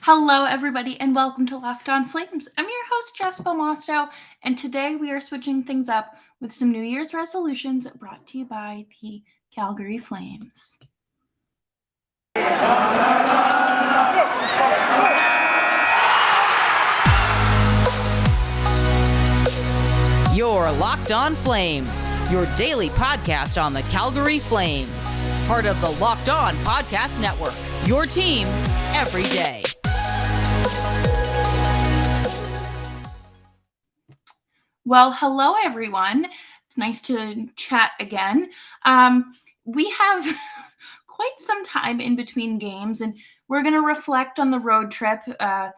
Hello, everybody, and welcome to Locked On Flames. I'm your host, Jess Belmosto, and today we are switching things up with some New Year's resolutions brought to you by the Calgary Flames. You're Locked On Flames, your daily podcast on the Calgary Flames. Part of the Locked On Podcast Network, your team every day. Well, hello, everyone. It's nice to chat again. We have quite some time in between games, and we're going to reflect on the road trip, the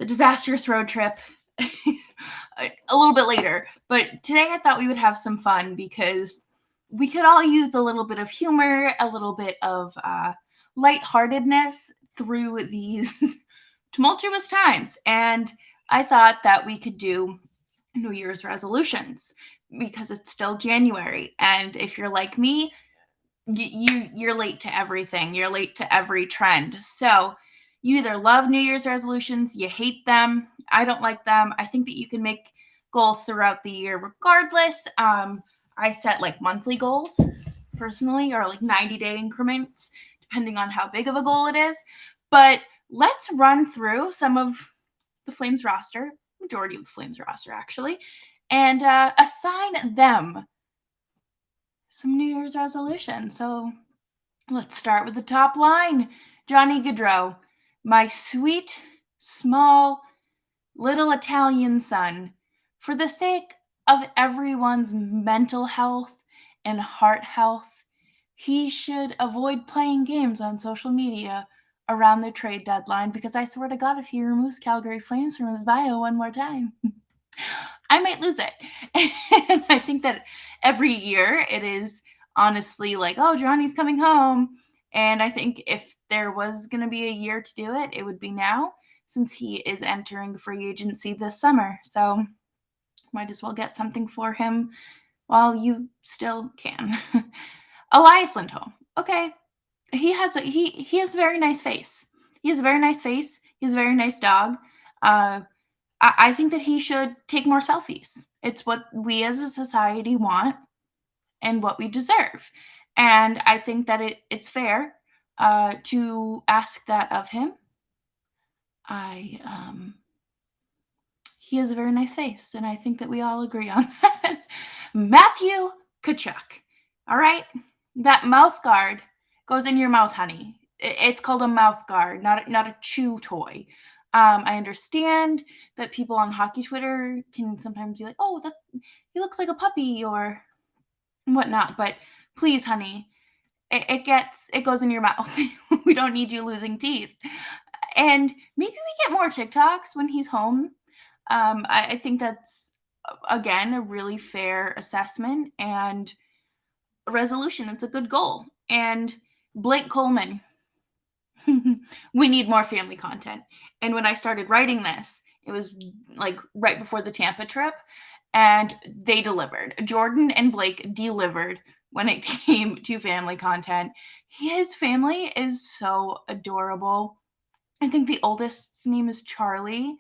disastrous road trip, a little bit later. But today I thought we would have some fun because we could all use a little bit of humor, a little bit of lightheartedness through these tumultuous times. And I thought that we could do New Year's resolutions because it's still January. And if you're like me, you're late to everything. You're late to every trend. So you either love New Year's resolutions, you hate them. I don't like them. I think that you can make goals throughout the year regardless. I set like monthly goals personally, or like 90-day increments, depending on how big of a goal it is. But let's run through some of the Flames roster, majority of the Flames roster actually, and assign them some New Year's resolutions. So let's start with the top line. Johnny Gaudreau, my sweet, small, little Italian son, for the sake of everyone's mental health and heart health, he should avoid playing games on social media around the trade deadline, because I swear to God, if he removes Calgary Flames from his bio one more time, I might lose it. And I think that every year it is honestly like, oh, Johnny's coming home. And I think if there was going to be a year to do it, it would be now, since he is entering free agency this summer. So might as well get something for him while you still can. Elias Lindholm. Okay. He has a very nice face. He has a very nice face. He has a very nice dog. I think that he should take more selfies. It's what we as a society want and what we deserve. And I think that it's fair to ask that of him. He has a very nice face, and I think that we all agree on that. Matthew Tkachuk. All right? That mouth guard goes in your mouth, honey. It's called a mouth guard, not a chew toy. I understand that people on hockey Twitter can sometimes be like, "Oh, he looks like a puppy," or whatnot. But please, honey, it goes in your mouth. We don't need you losing teeth. And maybe we get more TikToks when he's home. I think that's, again, a really fair assessment and a resolution. It's a good goal. And Blake Coleman, we need more family content. And when I started writing this, it was like right before the Tampa trip, and they delivered. Jordan and Blake delivered when it came to family content. His family is so adorable. I think the oldest's name is Charlie,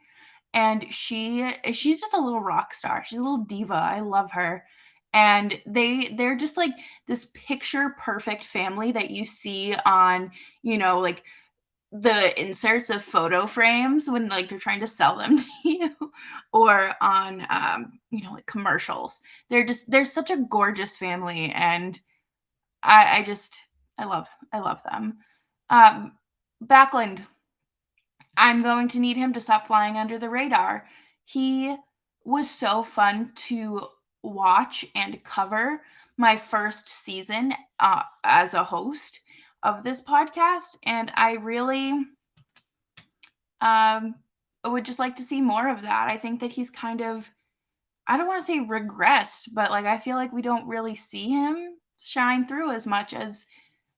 and she's just a little rock star. She's a little diva. I love her. And they're just like this picture perfect family that you see on, like the inserts of photo frames when like they're trying to sell them to you, or on like commercials. They're such a gorgeous family, and I love them. Backlund, I'm going to need him to stop flying under the radar. He was so fun to watch and cover my first season as a host of this podcast, and I really would just like to see more of that. I think that he's kind of, I don't want to say regressed, but like I feel like we don't really see him shine through as much as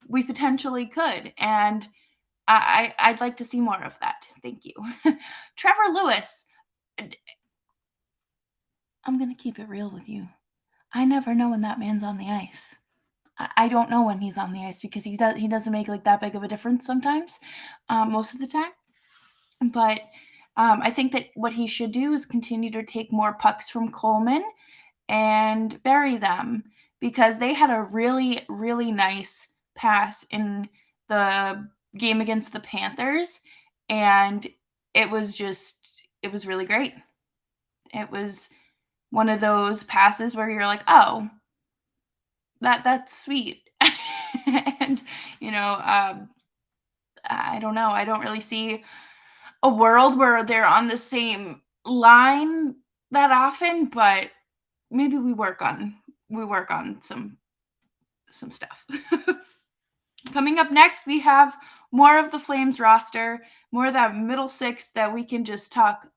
we potentially could, and I'd like to see more of that. Thank you. Trevor Lewis. I'm going to keep it real with you. I never know when that man's on the ice. I don't know when he's on the ice because he doesn't make like that big of a difference sometimes, most of the time. But I think that what he should do is continue to take more pucks from Coleman and bury them, because they had a really, really nice pass in the game against the Panthers, and it was really great. It was one of those passes where you're like, oh, that's sweet. And, I don't know. I don't really see a world where they're on the same line that often, but maybe we work on some stuff. Coming up next, we have more of the Flames roster, more of that middle six that we can just talk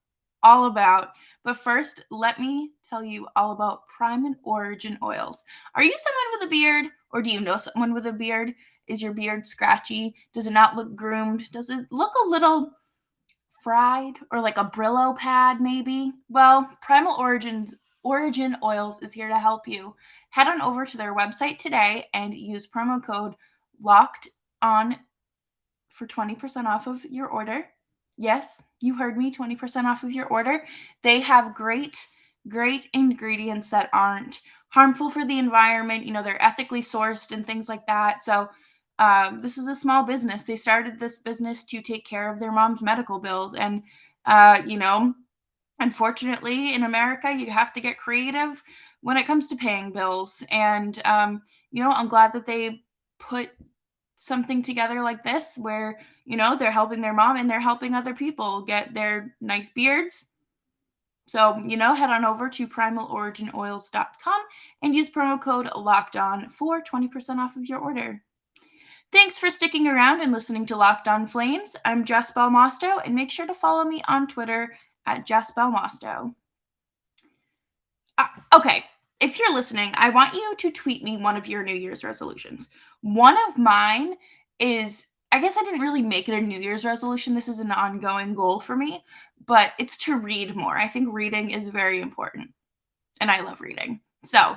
all about. But first, let me tell you all about Prime and Origin oils. Are you someone with a beard, or do you know someone with a beard? Is your beard scratchy? Does it not look groomed? Does it look a little fried, or like a Brillo pad maybe? Well, Primal Origin Oils is here to help you. Head on over to their website today and use promo code locked on for 20% off of your order. Yes, you heard me, 20% off of your order. They have great ingredients that aren't harmful for the environment. They're ethically sourced and things like that. So this is a small business. They started this business to take care of their mom's medical bills. And, unfortunately, in America, you have to get creative when it comes to paying bills. And, I'm glad that they put something together like this where, they're helping their mom and they're helping other people get their nice beards. So, head on over to primaloriginoils.com and use promo code LOCKEDON for 20% off of your order. Thanks for sticking around and listening to Locked On Flames. I'm Jess Belmosto, and make sure to follow me on Twitter at Jess Belmosto. Okay, if you're listening, I want you to tweet me one of your New Year's resolutions. One of mine is, I guess I didn't really make it a New Year's resolution. This is an ongoing goal for me, but it's to read more. I think reading is very important, and I love reading. So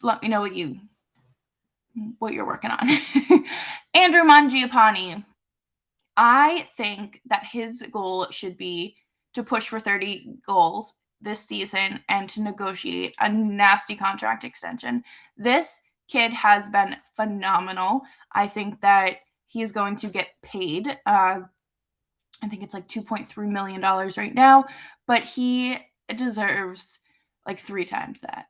let me know what you're working on. Andrew Mangiopani. I think that his goal should be to push for 30 goals this season and to negotiate a nasty contract extension. This kid has been phenomenal. I think that he is going to get paid. I think it's like $2.3 million right now, but he deserves like 3 times that,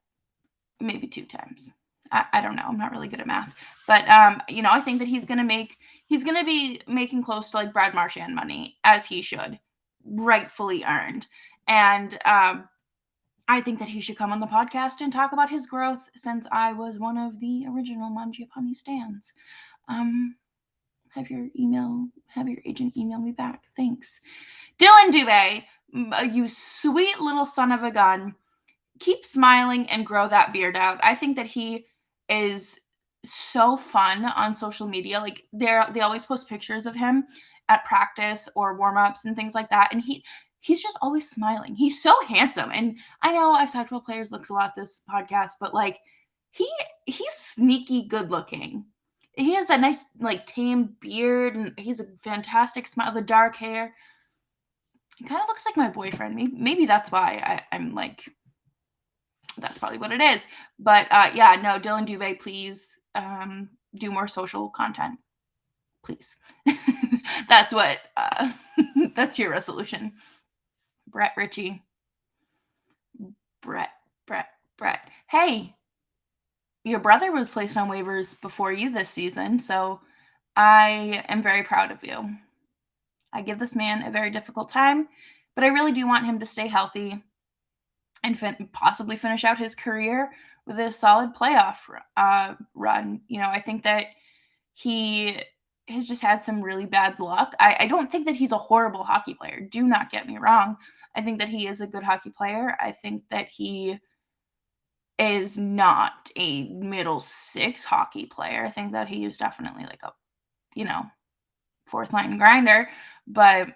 maybe 2 times. I don't know. I'm not really good at math, but I think that he's gonna be making close to like Brad Marchand money, as he should, rightfully earned. And I think that he should come on the podcast and talk about his growth, since I was one of the original Mangiopani stans. Have your agent email me back. Thanks. Dylan Dubé, you sweet little son of a gun. Keep smiling and grow that beard out. I think that he is so fun on social media. Like they always post pictures of him at practice or warm-ups and things like that. And he's just always smiling. He's so handsome. And I know I've talked about players looks a lot this podcast, but like he's sneaky good looking. He has that nice like tame beard, and he's a fantastic smile, the dark hair. He kind of looks like my boyfriend. Maybe that's why I'm like, that's probably what it is. But yeah, no, Dylan Dubé, please do more social content. Please. That's what, that's your resolution. Brett Ritchie. Brett. Hey, your brother was placed on waivers before you this season, so I am very proud of you. I give this man a very difficult time, but I really do want him to stay healthy and possibly finish out his career with a solid playoff run. I think that he has just had some really bad luck. I don't think that he's a horrible hockey player. Do not get me wrong. I think that he is a good hockey player. I think that he is not a middle six hockey player. I think that he is definitely like a, fourth line grinder, but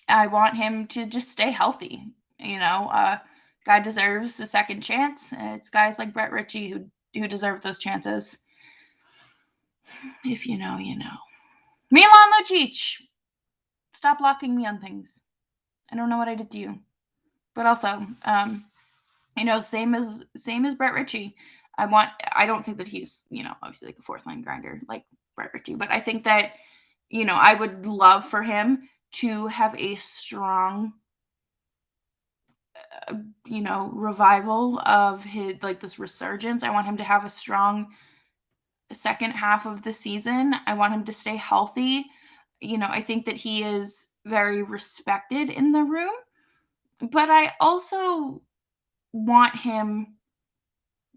I want him to just stay healthy. Guy deserves a second chance. It's guys like Brett Ritchie who deserve those chances. If you know, you know. Milan Lucic. stop blocking me on things. I don't know what I did to you. But also, same as Brett Ritchie. I don't think that he's, obviously like a fourth line grinder like Brett Ritchie, but I think that, I would love for him to have a strong, revival of his, like, this resurgence. I want him to have a strong second half of the season. I want him to stay healthy. I think that he is very respected in the room, but I also want him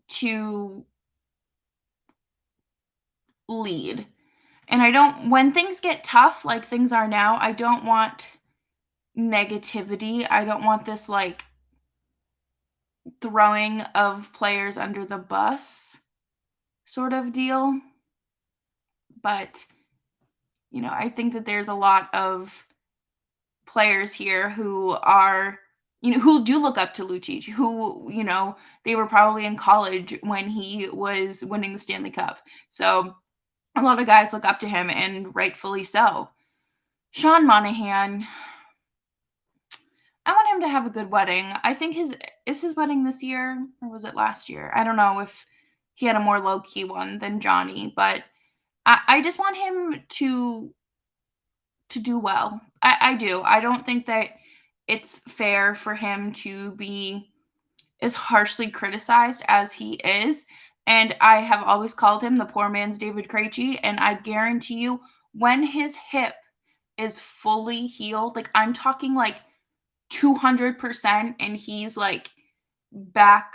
to lead. And when things get tough like things are now, I don't want negativity. I don't want this like throwing of players under the bus sort of deal. But, I think that there's a lot of players here who are, who do look up to Lucic, who, they were probably in college when he was winning the Stanley Cup. So a lot of guys look up to him, and rightfully so. Sean Monahan, I want him to have a good wedding. I think his wedding this year, or was it last year? I don't know if he had a more low-key one than Johnny, but I just want him to do well. I do. I don't think that it's fair for him to be as harshly criticized as he is. And I have always called him the poor man's David Krejci. And I guarantee you, when his hip is fully healed, like I'm talking like 200%, and he's like back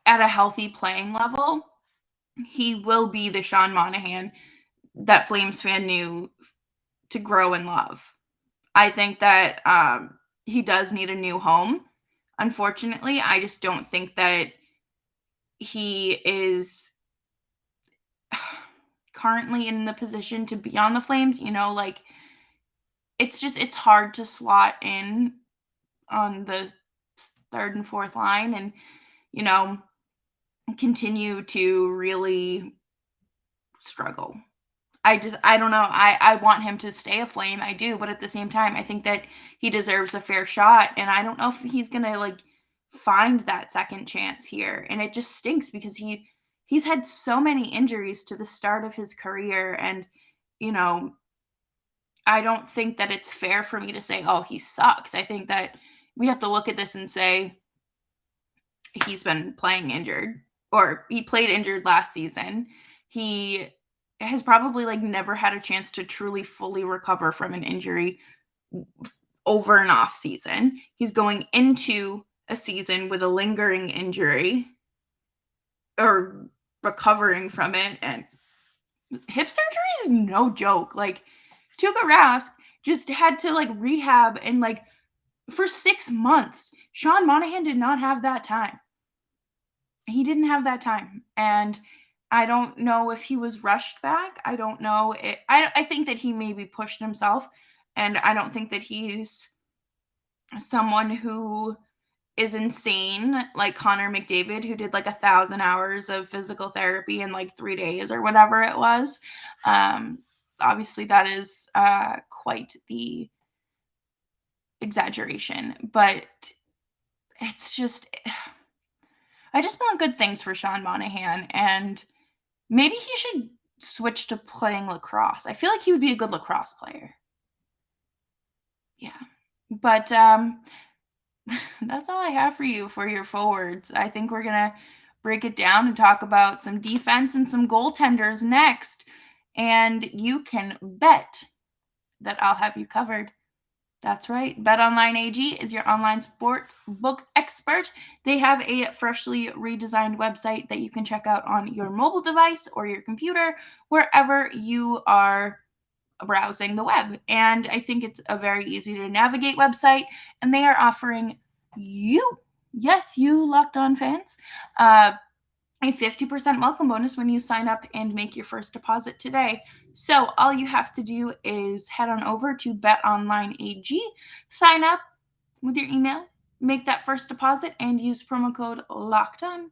at a healthy playing level, he will be the Sean Monahan that Flames fan knew to grow and love. I think that he does need a new home. Unfortunately, I just don't think that he is currently in the position to be on the Flames. Like it's hard to slot in on the third and fourth line and, continue to really struggle. I don't know. I want him to stay a Flame. I do. But at the same time, I think that he deserves a fair shot. And I don't know if he's going to like find that second chance here. And it just stinks because he's had so many injuries to the start of his career. And, I don't think that it's fair for me to say, oh, he sucks. I think that we have to look at this and say he's been playing injured, or he played injured last season. He has probably like never had a chance to truly fully recover from an injury over an off season. He's going into a season with a lingering injury or recovering from it, and hip surgery is no joke. Like Tuukka Rask just had to like rehab and like for 6 months. Sean Monahan did not have that time. He didn't have that time. And I don't know if he was rushed back. I don't know. I think that he maybe pushed himself. And I don't think that he's someone who is insane like Connor McDavid, who did like 1,000 hours of physical therapy in like 3 days or whatever it was. Obviously, that is quite the exaggeration. But it's just, I just want good things for Sean Monahan. And maybe he should switch to playing lacrosse. I feel like he would be a good lacrosse player. Yeah. But that's all I have for you for your forwards. I think we're going to break it down and talk about some defense and some goaltenders next. And you can bet that I'll have you covered. That's right. BetOnline AG is your online sports book expert. They have a freshly redesigned website that you can check out on your mobile device or your computer, wherever you are browsing the web. And I think it's a very easy to navigate website. And they are offering you, yes, you Locked On fans, a 50% welcome bonus when you sign up and make your first deposit today. So all you have to do is head on over to BetOnline AG, sign up with your email, make that first deposit, and use promo code LOCKEDON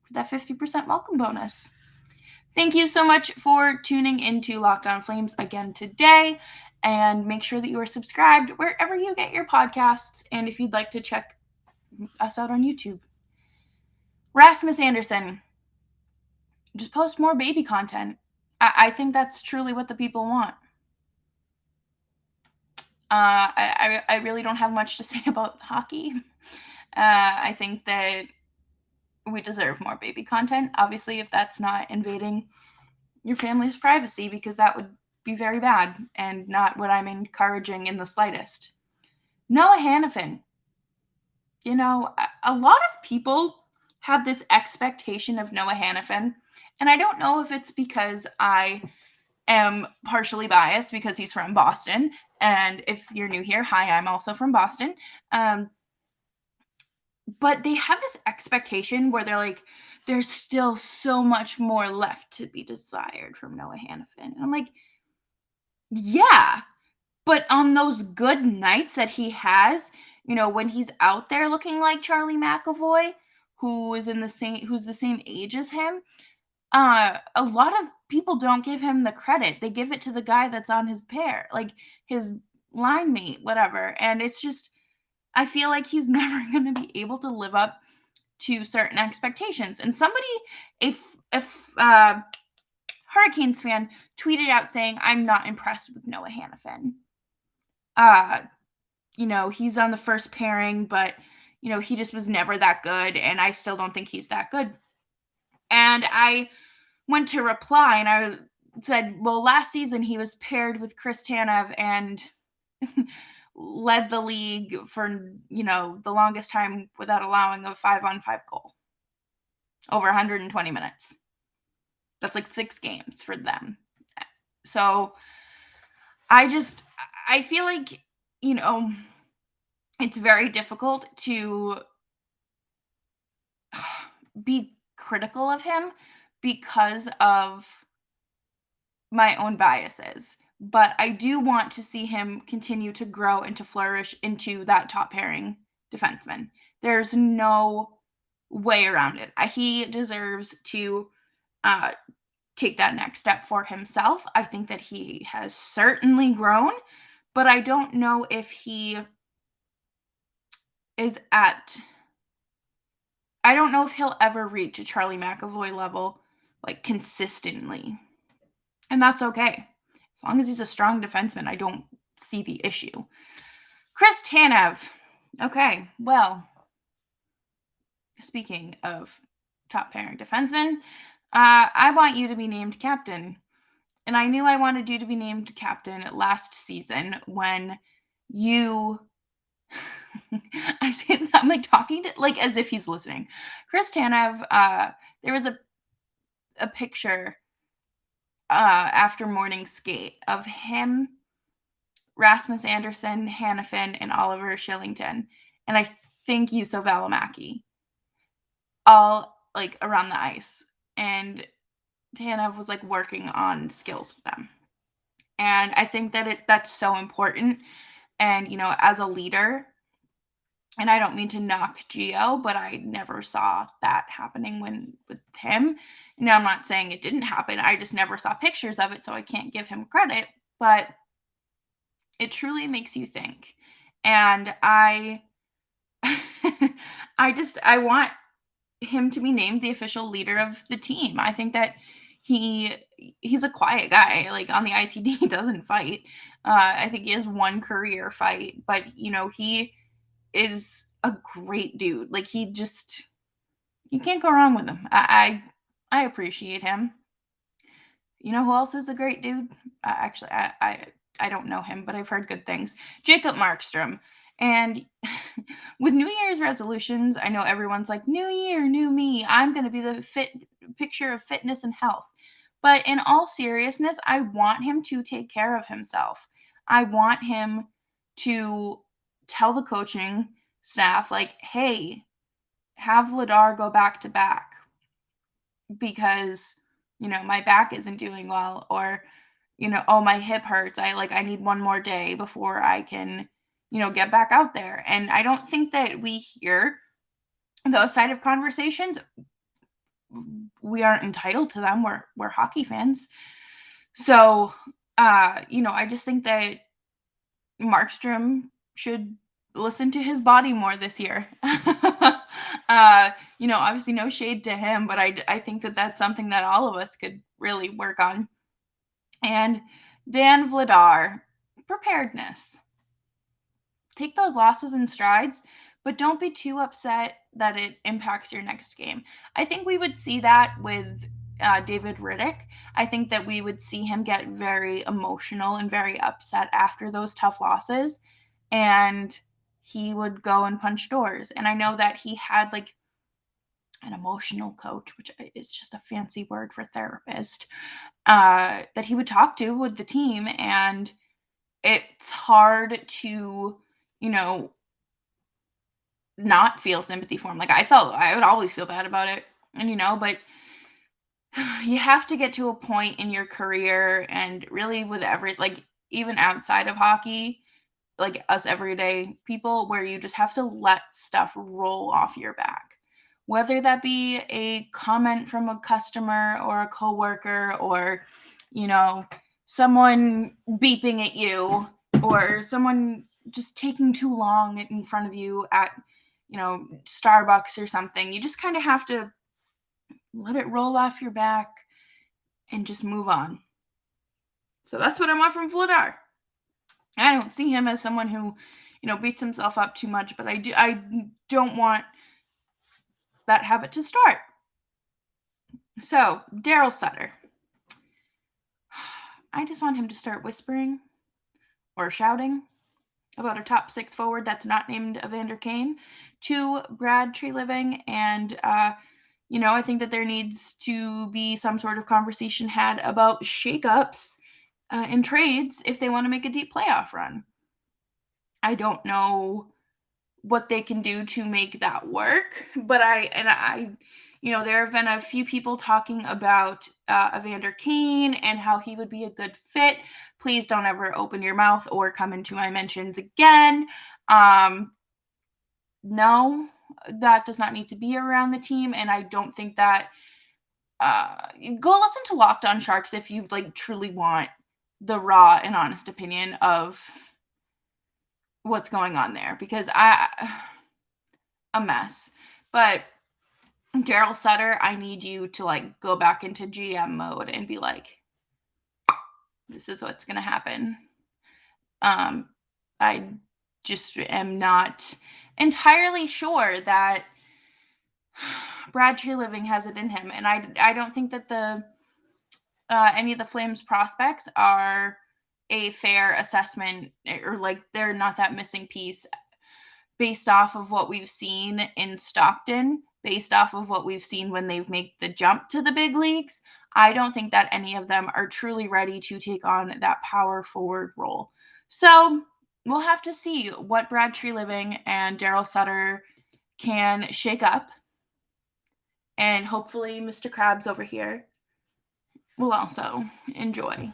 for that 50% welcome bonus. Thank you so much for tuning into Locked On Flames again today. and make sure that you are subscribed wherever you get your podcasts. And if you'd like to check us out on YouTube, Rasmus Anderson, just post more baby content. I think that's truly what the people want. I really don't have much to say about hockey. I think that we deserve more baby content. Obviously, if that's not invading your family's privacy, because that would be very bad and not what I'm encouraging in the slightest. Noah Hannafin. You know, a lot of people have this expectation of Noah Hannafin, and I don't know if it's because I am partially biased because he's from Boston. And if you're new here, hi, I'm also from Boston. But they have this expectation where they're like, there's still so much more left to be desired from Noah Hannafin. And I'm like, yeah, but on those good nights that he has, you know, when he's out there looking like Charlie McAvoy, who's the same age as him, a lot of people don't give him the credit. They give it to the guy that's on his pair, like his line mate, whatever. And it's just, I feel like he's never going to be able to live up to certain expectations. And somebody, if Hurricanes fan tweeted out saying, "I'm not impressed with Noah Hannafin. You know, he's on the first pairing, but you know, he just was never that good, and I still don't think he's that good." And I went to reply and I said, well, last season he was paired with Chris Tanev and led the league for, you know, the longest time without allowing a 5-on-5 goal. Over 120 minutes. That's like 6 games for them. So I feel like, you know, it's very difficult to be critical of him because of my own biases. But I do want to see him continue to grow and to flourish into that top pairing defenseman. There's no way around it. He deserves to take that next step for himself. I think that he has certainly grown, but I don't know if he is at. I don't know if he'll ever reach a Charlie McAvoy level, like consistently. And that's okay. As long as he's a strong defenseman, I don't see the issue. Chris Tanev. Okay, well, speaking of top pairing defensemen, I want you to be named captain. And I knew I wanted you to be named captain last season when you I say that I'm like talking to like as if he's listening. Chris Tanev, there was a picture after morning skate of him, Rasmus Anderson, Hannafin, and Oliver Shillington, and I think Juuso Välimäki, all like around the ice. And Tanev was like working on skills with them. And I think that that's so important. And you know, as a leader, and I don't mean to knock Gio, but I never saw that happening with him. You know, I'm not saying it didn't happen. I just never saw pictures of it, so I can't give him credit. But it truly makes you think. And I want him to be named the official leader of the team. I think that he's a quiet guy. Like on the ice, he doesn't fight. I think he has one career fight, but you know, he is a great dude. Like you can't go wrong with him. I appreciate him. You know who else is a great dude? Actually, I don't know him, but I've heard good things. Jacob Markstrom. And with New Year's resolutions, I know everyone's like, new year, new me. I'm going to be the fit picture of fitness and health. But in all seriousness, I want him to take care of himself. I want him to tell the coaching staff, like, hey, have Vladar go back to back because, you know, my back isn't doing well, or, you know, oh, my hip hurts. I need one more day before I can, you know, get back out there. And I don't think that we hear those side of conversations. We aren't entitled to them. We're hockey fans. So, you know, I just think that Markstrom should listen to his body more this year. Obviously no shade to him, but I think that that's something that all of us could really work on. And Dan Vladar, preparedness. Take those losses in strides, but don't be too upset that it impacts your next game. I think we would see that with David Riddick. I think that we would see him get very emotional and very upset after those tough losses, and he would go and punch doors. And I know that he had like an emotional coach, which is just a fancy word for therapist, that he would talk to with the team. And it's hard to, not feel sympathy for him. Like I would always feel bad about it. But you have to get to a point in your career and really with even outside of hockey, like us everyday people, where you just have to let stuff roll off your back. Whether that be a comment from a customer or a coworker or, someone beeping at you or someone just taking too long in front of you at, Starbucks or something. You just kind of have to let it roll off your back and just move on. So that's what I want from Vladar. I don't see him as someone who, beats himself up too much, but I don't want that habit to start. So, Daryl Sutter. I just want him to start whispering or shouting about a top 6 forward that's not named Evander Kane to Brad Treliving. And, I think that there needs to be some sort of conversation had about shakeups in trades if they want to make a deep playoff run. I don't know what they can do to make that work, but there have been a few people talking about Evander Kane and how he would be a good fit. Please don't ever open your mouth or come into my mentions again. No, that does not need to be around the team, and I don't think that go listen to Locked On Sharks if you truly want the raw and honest opinion of what's going on there, because a mess. But Daryl Sutter, I need you to go back into GM mode and be like, this is what's going to happen. I just am not entirely sure that Brad Treliving has it in him. And I don't think that any of the Flames prospects are a fair assessment, or they're not that missing piece based off of what we've seen in Stockton, based off of what we've seen when they've made the jump to the big leagues. I don't think that any of them are truly ready to take on that power forward role. So we'll have to see what Brad Treliving and Daryl Sutter can shake up. And hopefully Mr. Krabs over here will also enjoy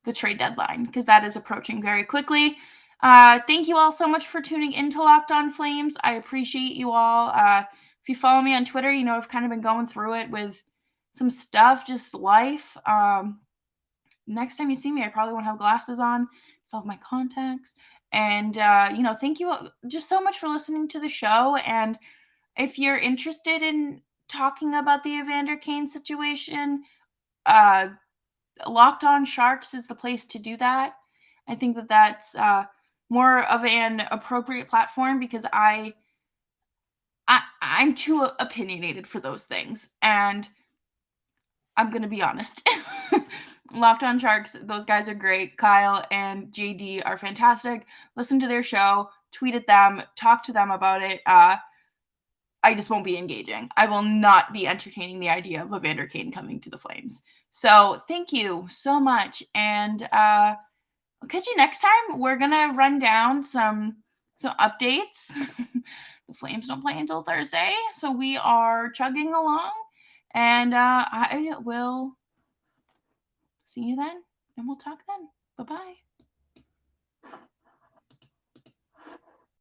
the trade deadline, because that is approaching very quickly. Thank you all so much for tuning into Locked On Flames. I appreciate you all. If you follow me on Twitter, I've kind of been going through it with some stuff, just life. Next time you see me, I probably won't have glasses on. Still have my contacts. And, thank you just so much for listening to the show. And if you're interested in talking about the Evander Kane situation, Locked On Sharks is the place to do that. I think that that's more of an appropriate platform, because I'm too opinionated for those things, and I'm gonna be honest. Locked On Sharks, those guys are great. Kyle and JD are fantastic. Listen to their show, tweet at them, talk to them about it. I just won't be engaging. I will not be entertaining the idea of Evander Kane coming to the Flames. So thank you so much, and I'll catch you next time. We're gonna run down some updates. The Flames don't play until Thursday, so we are chugging along, and I will see you then, and we'll talk then. Bye-bye.